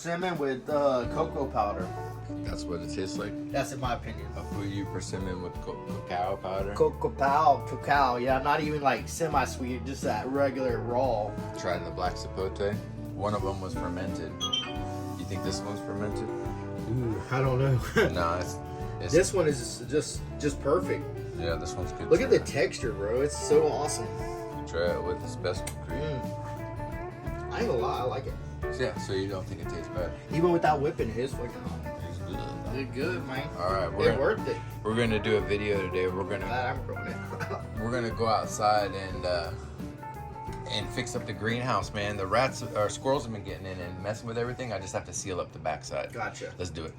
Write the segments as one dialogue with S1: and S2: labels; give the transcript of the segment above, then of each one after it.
S1: Persimmon with cocoa powder.
S2: That's what it tastes like?
S1: That's in my opinion.
S2: A fuyu persimmon with cacao powder?
S1: Cacao, yeah, not even like semi-sweet, just that regular raw.
S2: Tried the black sapote. One of them was fermented. You think this one's fermented?
S1: Ooh, I don't know.
S2: No, it's
S1: this one is just perfect.
S2: Yeah, this one's good.
S1: Look at the texture, bro. It's so awesome.
S2: Try it with the special cream.
S1: I ain't gonna lie, I like it.
S2: Yeah, so you don't think it tastes bad?
S1: Even without whipping it, it's fucking
S2: It's good.
S1: They're good, man.
S2: All right,
S1: They're worth it.
S2: We're gonna do a video today. We're gonna go outside and fix up the greenhouse, man. The rats or squirrels have been getting in and messing with everything. I just have to seal up the backside.
S1: Gotcha.
S2: Let's do it.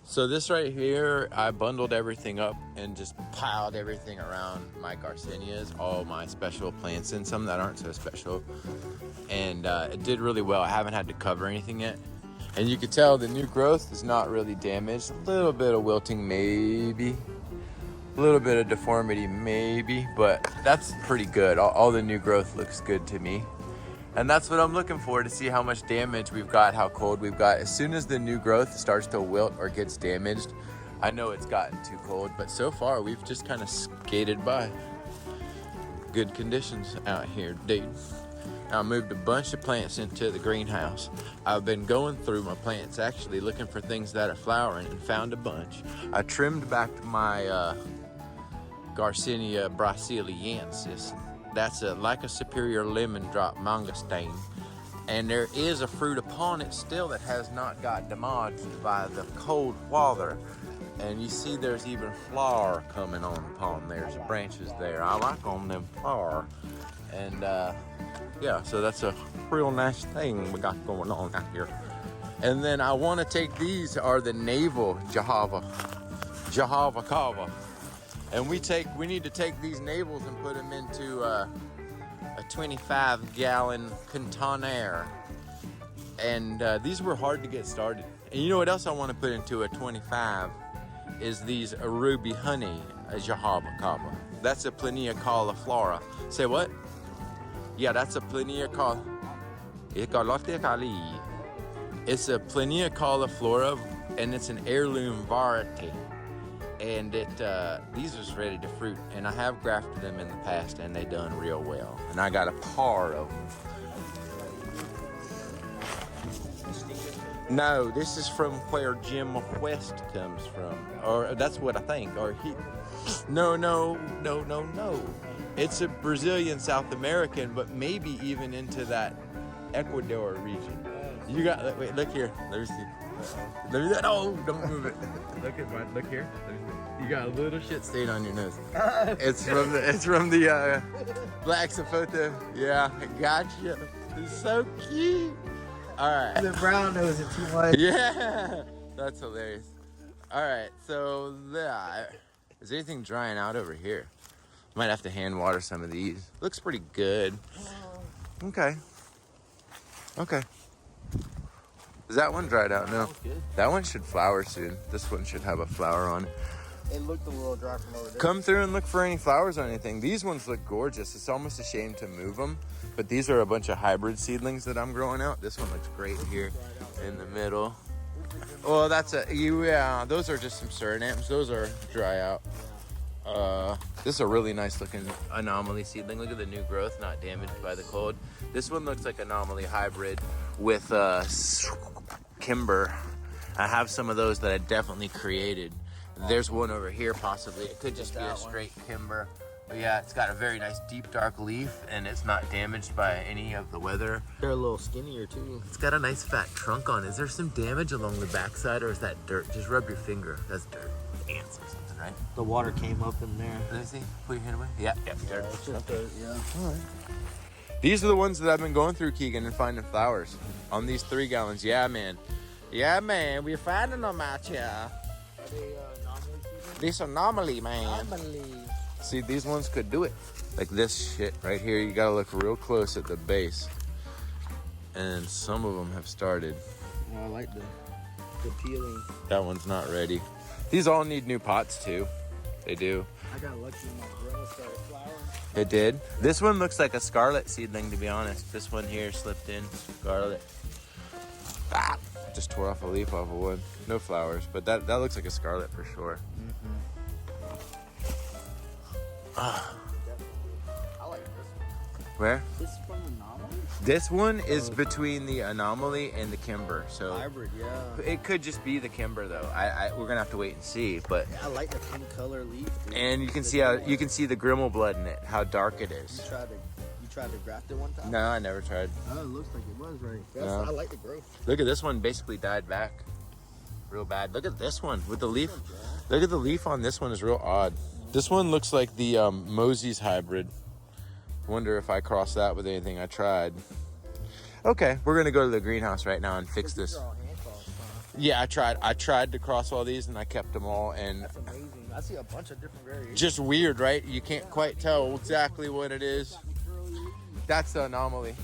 S2: So this right here, I bundled everything up and just piled everything around my garcinias, all my special plants and some that aren't so special. And it did really well. I haven't had to cover anything yet. And you can tell the new growth is not really damaged. A little bit of wilting, maybe. A little bit of deformity, maybe. But that's pretty good. All the new growth looks good to me. And that's what I'm looking for, to see how much damage we've got, how cold we've got. As soon as the new growth starts to wilt or gets damaged, I know it's gotten too cold. But so far, we've just kind of skated by. Good conditions out here, dude. I moved a bunch of plants into the greenhouse. I've been going through my plants, actually looking for things that are flowering, and found a bunch. I trimmed back my Garcinia brasiliensis. That's like a superior lemon drop mangosteen. And there is a fruit upon it still that has not got damaged by the cold water. And you see there's even flower coming on upon there. There's branches there. I like on them flower. And yeah, so that's a real nice thing we got going on out here. And then I want to take, these are the navel Jabuticaba. And we need to take these navels and put them into a 25-gallon container. And these were hard to get started. And you know what else I want to put into a 25 is these ruby honey Jabuticaba. That's a Plinia cauliflora. Say what? Yeah, that's a Plinia It's a Plinia cauliflora, and it's an heirloom variety. And these was ready to fruit, and I have grafted them in the past, and they done real well. And I got a par of them. No, this is from where Jim West comes from, or that's what I think. Or he, no. It's a Brazilian South American, but maybe even into that Ecuador region. You got, wait, look here. Let me see. Oh, don't move it. Look at mine. Look here. You got a little shit stain on your nose. It's from the black sapote. Yeah, I gotcha. It's so cute. All right.
S1: The brown nose is too much.
S2: Yeah, that's hilarious. All right, so is anything drying out over here? Might have to hand water some of these. Looks pretty good. Okay. Is that one dried out? No. That one should flower soon. This one should have a flower on it.
S1: It looked a little dry from over there.
S2: Come through and look for any flowers or anything. These ones look gorgeous. It's almost a shame to move them, but these are a bunch of hybrid seedlings that I'm growing out. This one looks great here in the middle. Oh, yeah, those are just some Surinams. Those are dry out. This is a really nice looking anomaly seedling. Look at the new growth, not damaged by the cold. This one looks like anomaly hybrid with kimber. I have some of those that I definitely created. There's one over here possibly. It could just be a straight kimber. But yeah, it's got a very nice deep dark leaf, and it's not damaged by any of the weather.
S1: They're a little skinnier too.
S2: It's got a nice fat trunk on it. Is there some damage along the backside, or is that dirt? Just rub your finger. That's dirt. Ants or something, right?
S1: The water came up in there.
S2: Let me see. Put your hand away. Yeah, dirt.
S1: It's just dirt, yeah.
S2: All right. These are the ones that I've been going through, Keegan, and finding flowers on these 3 gallons. Yeah, man. We're finding them out here.
S1: Are they anomaly seedlings?
S2: This anomaly, man.
S1: Anomaly.
S2: See, these ones could do it. Like this shit right here. You gotta look real close at the base. And some of them have started.
S1: Oh, I like the peeling.
S2: That one's not ready. These all need new pots too. They do.
S1: I got lucky when my grill started flowering.
S2: It did. This one looks like a scarlet seedling, to be honest. This one here slipped in scarlet. Ah. just tore off a leaf off of one. No flowers, but that looks like a scarlet for sure.
S1: I like this one.
S2: Where?
S1: This is from Anomaly?
S2: This one is between the Anomaly and the Kimber, so
S1: Hybrid, yeah.
S2: it could just be the Kimber though. We're gonna have to wait and see, but
S1: Yeah, I like the pink color leaf. Dude.
S2: and you can see the Grimmel blood in it, how dark it is.
S1: You tried to graft it one time?
S2: No, I never tried.
S1: Oh, it looks like it was right.
S2: No.
S1: I like the growth.
S2: Look at this one, basically died back, real bad. Look at this one with the leaf. Look at the leaf on this one is real odd. This one looks like the Mosey's hybrid. Wonder if I crossed that with anything. I tried. Okay, we're gonna go to the greenhouse right now and fix this. Yeah, I tried to cross all these and I kept them all, and
S1: That's amazing. I see a bunch of different variations.
S2: just weird, right? You can't quite tell exactly what it is. That's the Anomaly.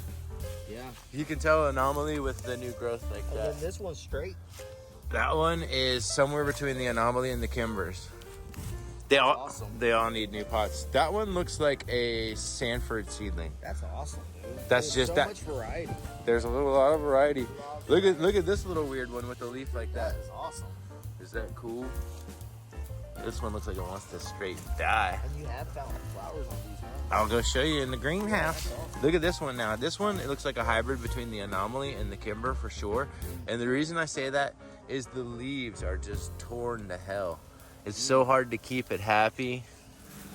S1: Yeah.
S2: You can tell Anomaly with the new growth like
S1: And
S2: that.
S1: then this one's straight.
S2: That one is somewhere between the Anomaly and the Kimbers. They
S1: awesome.
S2: all need new pots. That one looks like a Sanford seedling.
S1: That's awesome, dude.
S2: That's
S1: There's
S2: just
S1: so
S2: that.
S1: much variety.
S2: There's a lot of variety. Look at this little weird one with the leaf like that.
S1: That is awesome.
S2: Is that cool? This one looks like it wants to straight die.
S1: And you have found flowers on these, huh?
S2: I'll go show you in the greenhouse. Look at this one now. This one, it looks like a hybrid between the Anomaly and the Kimber for sure. And the reason I say that is the leaves are just torn to hell. It's so hard to keep it happy.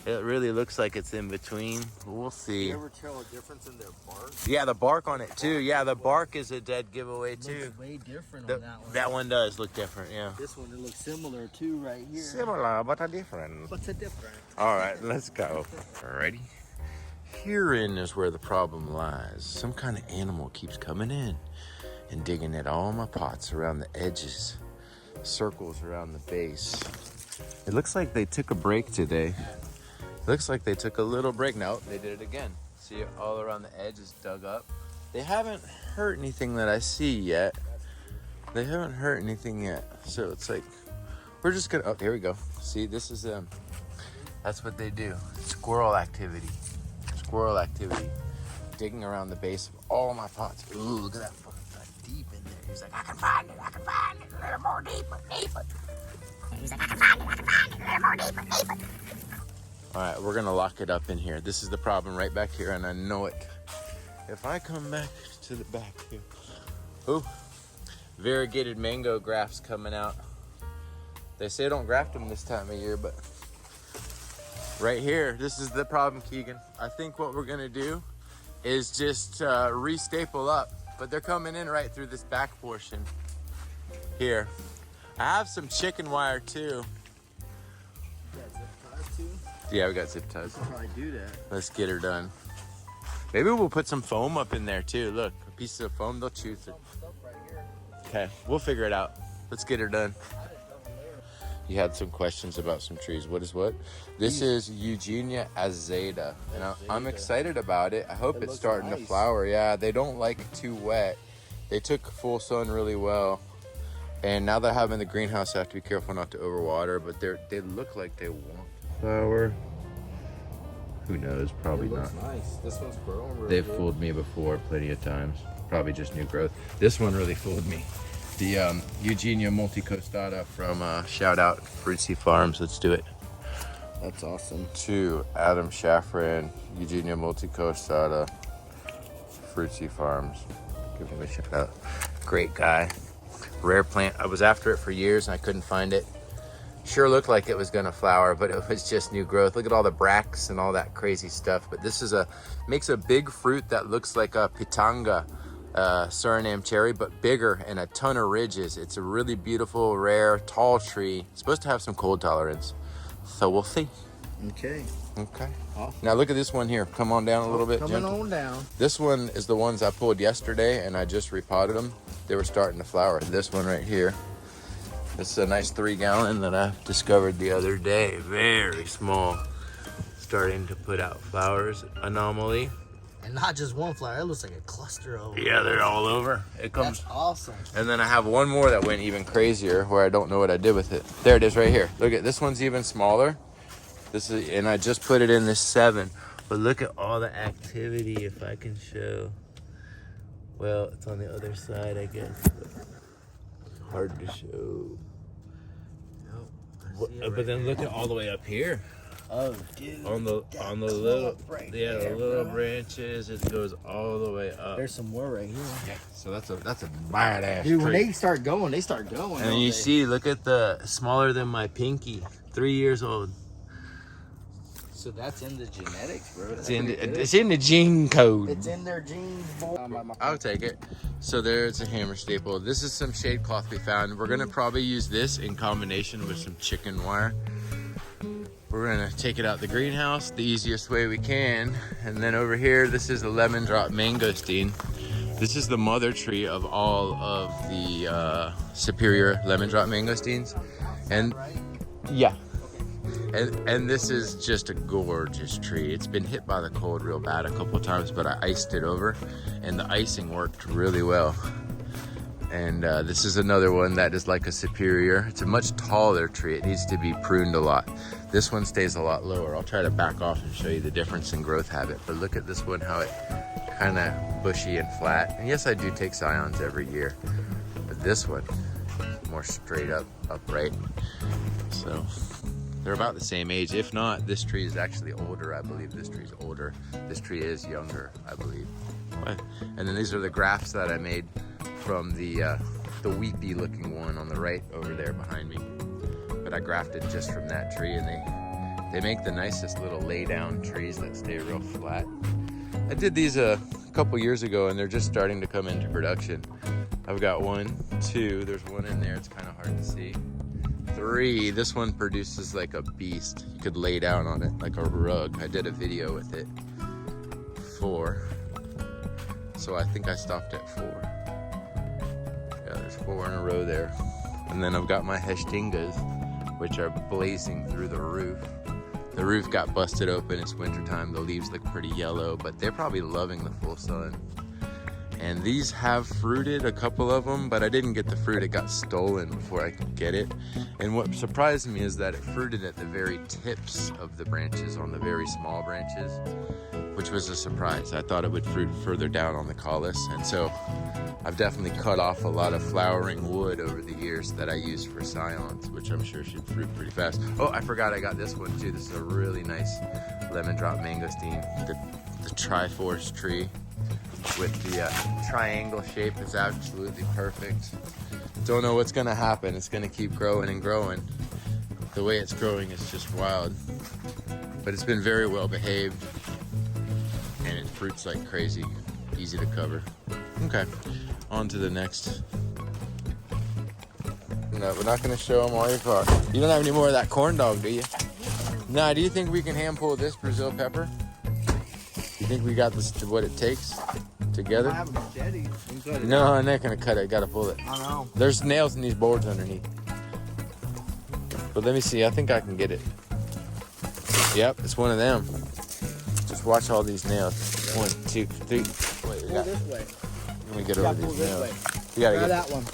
S2: It really looks like it's in between. We'll see.
S1: You ever tell a difference in their bark?
S2: Yeah, the bark on it too. Yeah, the bark is a dead giveaway too.
S1: Looks way different on that one.
S2: That one does look different, yeah.
S1: This one, it looks similar too right here.
S2: Similar, but a different.
S1: What's a different?
S2: All right, let's go. Alrighty. Herein is where the problem lies. Some kind of animal keeps coming in and digging at all my pots around the edges, circles around the base. It looks like they took a break today. Looks like they took a little break. No, they did it again. See it all around the edge is dug up. They haven't hurt anything that I see yet. They haven't hurt anything yet. So it's like, we're just gonna, oh, here we go. See, this is them. That's what they do. Squirrel activity. Squirrel activity. Digging around the base of all my pots. Ooh, look at that deep in there. He's like, I can find it, a little more deeper. He's like, I can find it, a little more deeper. All right, we're gonna lock it up in here. This is the problem right back here, and I know it. If I come back to the back here, oh, variegated mango grafts coming out. They say don't graft them this time of year, but right here, this is the problem, Keegan. I think what we're gonna do is just re-staple up, but they're coming in right through this back portion here. I have some chicken wire too. Yeah, we got zip ties.
S1: I'll probably do that.
S2: Let's get her done. Maybe we'll put some foam up in there too. Look, a piece of foam, they'll chew through. Okay, we'll figure it out. Let's get her done. You had some questions about some trees. What is what? This is Eugenia azeda, and I'm excited about it. I hope it's starting to flower. Yeah, they don't like it too wet. They took full sun really well. And now they're having the greenhouse, I have to be careful not to overwater, but they look like they want flower. Who knows? Probably not.
S1: Nice. This one's growing really
S2: They've
S1: good.
S2: fooled me before plenty of times. Probably just new growth. This one really fooled me. The Eugenia multicostata from shout out Fruitsy Farms. Let's do it.
S1: That's awesome.
S2: To Adam Shafran, Eugenia multicostata, Fruitsy Farms. Give him a shout out. Great guy. Rare plant. I was after it for years and I couldn't find it. Sure looked like it was gonna flower, but it was just new growth. Look at all the bracts and all that crazy stuff. But this is makes a big fruit that looks like a pitanga Suriname cherry, but bigger and a ton of ridges. It's a really beautiful, rare, tall tree. It's supposed to have some cold tolerance. So we'll see.
S1: Okay.
S2: Okay.
S1: Awesome.
S2: Now look at this one here. Come on down a little bit.
S1: Coming
S2: gentle.
S1: on down.
S2: This one is the ones I pulled yesterday and I just repotted them. They were starting to flower. This one right here. This is a nice 3-gallon that I discovered the other day. Very small. Starting to put out flowers. Anomaly.
S1: And not just one flower. It looks like a cluster of them.
S2: Yeah, they're all over. It comes.
S1: That's awesome.
S2: And then I have one more that went even crazier where I don't know what I did with it. There it is right here. Look at this one's even smaller. This is, and I just put it in this 7. But look at all the activity if I can show. Well, it's on the other side, I guess. hard to show.
S1: Nope, I see it
S2: But
S1: right
S2: then
S1: there.
S2: look at all the way up here.
S1: Oh, dude.
S2: On the little
S1: right
S2: the
S1: there,
S2: little
S1: bro.
S2: branches, it goes all the way up.
S1: There's some more right here.
S2: Yeah, so that's a badass
S1: Dude, when
S2: tree.
S1: they start going, they start going.
S2: And
S1: don't
S2: then you
S1: they?
S2: see, look at the smaller than my pinky, 3 years old.
S1: So that's in the genetics, bro.
S2: It's in the gene code.
S1: It's in their genes, boy.
S2: I'll take it. So there's a hammer staple. This is some shade cloth we found. We're gonna probably use this in combination with some chicken wire. We're gonna take it out the greenhouse the easiest way we can. And then over here, this is a lemon drop mangosteen. This is the mother tree of all of the superior lemon drop mangosteens. And yeah. And this is just a gorgeous tree. It's been hit by the cold real bad a couple times, but I iced it over and the icing worked really well. And this is another one that is like a superior. It's a much taller tree. It needs to be pruned a lot. This one stays a lot lower. I'll try to back off and show you the difference in growth habit. But look at this one, how it kind of bushy and flat. And yes, I do take scions every year. But this one, more straight up, upright. So they're about the same age. If not, this tree is actually older. I believe this tree is older. This tree is younger, I believe. And then these are the grafts that I made from the weepy looking one on the right over there behind me. But I grafted just from that tree, and they make the nicest little lay down trees that stay real flat. I did these a couple years ago, and they're just starting to come into production. I've got 1, 2, there's one in there, it's kind of hard to see. 3, this one produces like a beast. You could lay down on it like a rug. I did a video with it. 4, so I think I stopped at 4. Yeah, there's 4 in a row there. And then I've got my heshtingas, which are blazing through the roof. The roof got busted open. It's wintertime. The leaves look pretty yellow, but they're probably loving the full sun. And these have fruited, a couple of them, but I didn't get the fruit. It got stolen before I could get it. And what surprised me is that it fruited at the very tips of the branches, on the very small branches, which was a surprise. I thought it would fruit further down on the caulis. And so I've definitely cut off a lot of flowering wood over the years that I use for scions, which I'm sure should fruit pretty fast. Oh, I forgot I got this one too. This is a really nice lemon drop mangosteen, the Triforce tree with the triangle shape is absolutely perfect. Don't know what's gonna happen. It's gonna keep growing and growing. The way it's growing is just wild. But it's been very well behaved, and it fruits like crazy, easy to cover. Okay, on to the next. No, we're not gonna show them all your car. You don't have any more of that corn dog, do you? Nah, do you think we can hand pull this Brazil pepper? You think we got this, what it takes together?
S1: I have a machete. You can cut it
S2: No,
S1: out.
S2: I'm not gonna cut it, gotta pull it.
S1: I know.
S2: There's nails in these boards underneath. But let me see, I think I can get it. Yep, it's one of them. Just watch all these nails. 1, 2, 3. Wait, we
S1: Pull
S2: got,
S1: this way.
S2: let me get
S1: You
S2: over
S1: gotta pull
S2: these
S1: this
S2: nails.
S1: way.
S2: You gotta
S1: Try
S2: get,
S1: that one.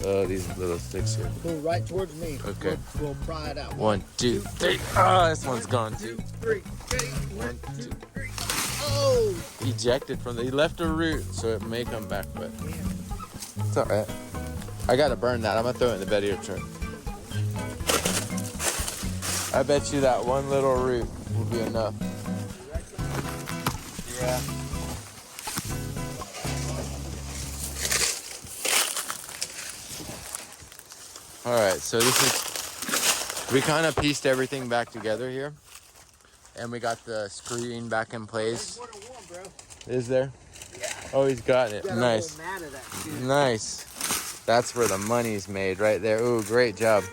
S2: oh, these little sticks here.
S1: Pull right towards me.
S2: Okay.
S1: We'll pry it out.
S2: 1, 2, 3. Oh, this one's gone too.
S1: 3. Ready? 1, 2, 3. Oh!
S2: Ejected from he left a root, so it may come back, but it's all right. I gotta burn that. I'm gonna throw it in the bed of your truck. I bet you that one little root will be enough. Yeah. All right, so we kind of pieced everything back together here, and we got the screen back in place. Is there?
S1: Yeah.
S2: Oh, he's got it.
S1: Got a
S2: Nice.
S1: whole mat of that shit.
S2: Nice. That's where the money's made, right there. Ooh, great job.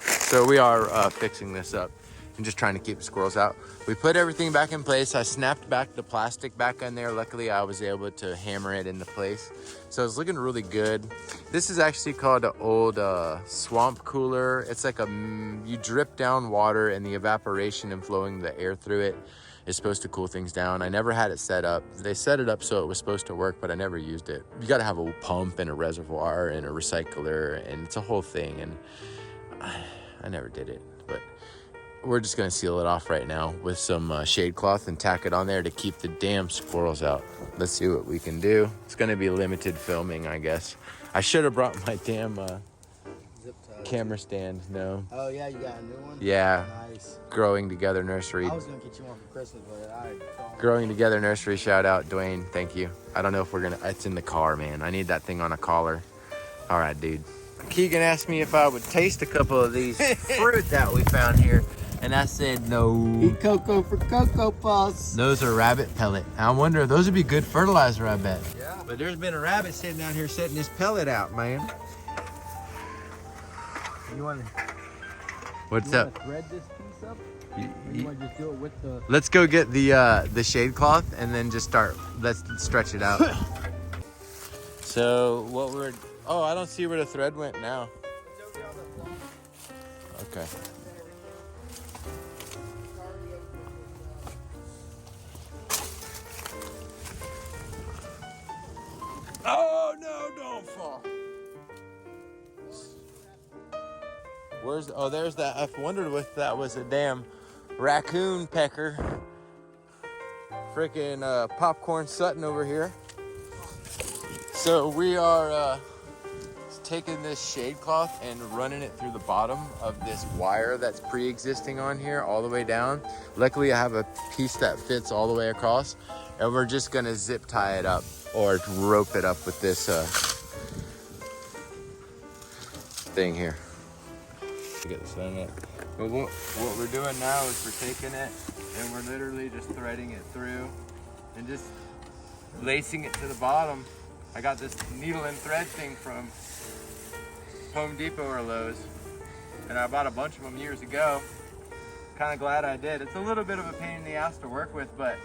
S2: So we are fixing this up and just trying to keep the squirrels out. We put everything back in place. I snapped back the plastic back in there. Luckily, I was able to hammer it into place. So it's looking really good. This is actually called an old swamp cooler. It's like you drip down water, and the evaporation and flowing the air through it is supposed to cool things down. I never had it set up. They set it up so it was supposed to work, but I never used it. You got to have a pump and a reservoir and a recycler, and it's a whole thing. And I never did it, but we're just gonna seal it off right now with some shade cloth and tack it on there to keep the damn squirrels out. Let's see what we can do. It's gonna be limited filming, I guess. I should have brought my damn
S1: Zip tie.
S2: camera stand. No.
S1: Oh yeah, you got a new one?
S2: Yeah.
S1: Nice.
S2: Growing Together Nursery.
S1: I was gonna get you one for Christmas, but I don't.
S2: Growing Together Nursery, shout out, Dwayne. Thank you. I don't know if we're gonna. It's in the car, man. I need that thing on a collar. All right, dude. Keegan asked me if I would taste a couple of these fruit that we found here, and I said no.
S1: Eat cocoa for Cocoa Puffs.
S2: Those are rabbit pellet. I wonder, those would be good fertilizer, I bet.
S1: Yeah.
S2: But there's been a rabbit sitting down here setting his pellet out, man.
S1: You want to?
S2: What's up?
S1: Thread this piece up? Or you want to just do it with the?
S2: Let's go get the shade cloth and then just start. Let's stretch it out. So what we're. Oh, I don't see where the thread went now. Okay. Oh no! Don't fall. Where's? Oh, there's that. I wondered if that was a damn raccoon pecker. Freaking popcorn Sutton over here. So we are taking this shade cloth and running it through the bottom of this wire that's pre-existing on here all the way down. Luckily I have a piece that fits all the way across, and we're just gonna zip tie it up or rope it up with this thing here. Get this thing up. But what we're doing now is we're taking it and we're literally just threading it through and just lacing it to the bottom. I got this needle and thread thing from Home Depot or Lowe's, and I bought a bunch of them years ago. Kind of glad I did. It's a little bit of a pain in the ass to work with, but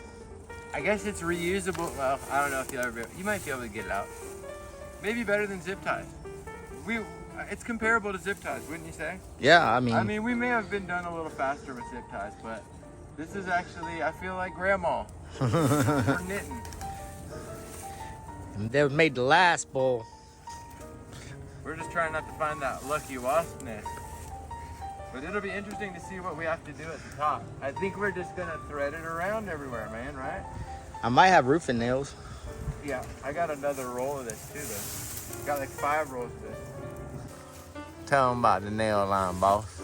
S2: I guess it's reusable. Well, I don't know if you might be able to get it out. Maybe better than zip ties. It's comparable to zip ties, wouldn't you say?
S1: Yeah,
S2: I mean, we may have been done a little faster with zip ties, but this is actually, I feel like grandma. We're knitting.
S1: They were made to last, bull.
S2: We're just trying not to find that lucky wasp nest. But it'll be interesting to see what we have to do at the top. I think we're just gonna thread it around everywhere, man, right?
S1: I might have roofing nails.
S2: Yeah, I got another roll of this too, though. Got like 5 rolls of this. Tell them about the nail line, boss.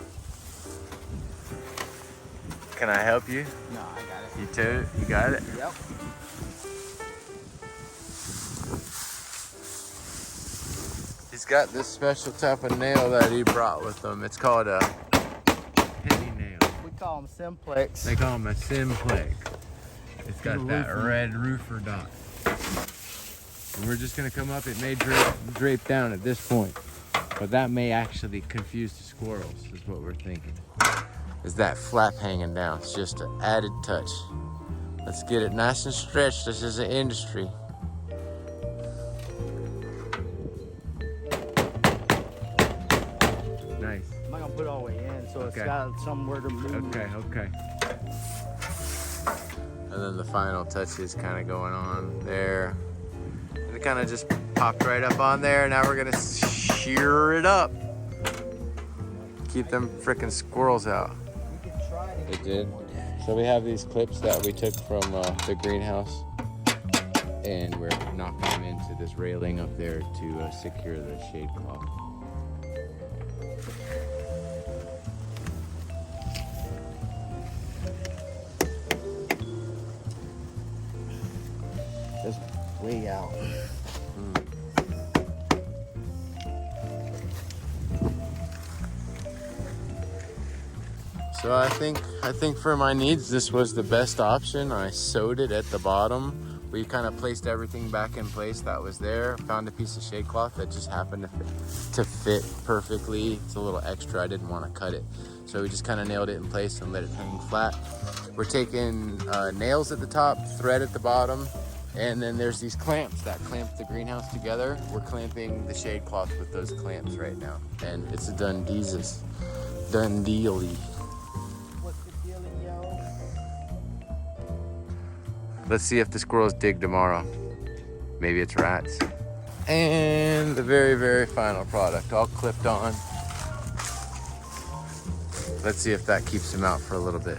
S2: Can I help you?
S1: No, I got it.
S2: You too? You got it?
S1: Yep.
S2: He's got this special type of nail that he brought with him. It's called a penny nail.
S1: We call them simplex.
S2: They call him a simplex. It's got that red roofer dot. And we're just gonna come up. It may drape down at this point, but that may actually confuse the squirrels, is what we're thinking. Is that flap hanging down? It's just an added touch. Let's get it nice and stretched. This is an industry. Nice.
S1: I'm not gonna put it all the way in, so
S2: Okay.
S1: it's got somewhere to move.
S2: Okay. And then the final touches kind of going on there. And it kind of just popped right up on there. Now we're gonna shear it up. Keep them frickin' squirrels out.
S1: We can try to
S2: It did. So we have these clips that we took from the greenhouse, and we're knocking them into this railing up there to secure the shade cloth.
S1: That's way out.
S2: So I think for my needs, this was the best option. I sewed it at the bottom. We kind of placed everything back in place that was there. Found a piece of shade cloth that just happened to fit perfectly. It's a little extra. I didn't want to cut it. So we just kind of nailed it in place and let it hang flat. We're taking nails at the top, thread at the bottom, and then there's these clamps that clamp the greenhouse together. We're clamping the shade cloth with those clamps right now. And it's a done deezus. Done dealy.
S1: What's the dealing, yo?
S2: Let's see if the squirrels dig tomorrow. Maybe it's rats. And the very, very final product, all clipped on. Let's see if that keeps them out for a little bit.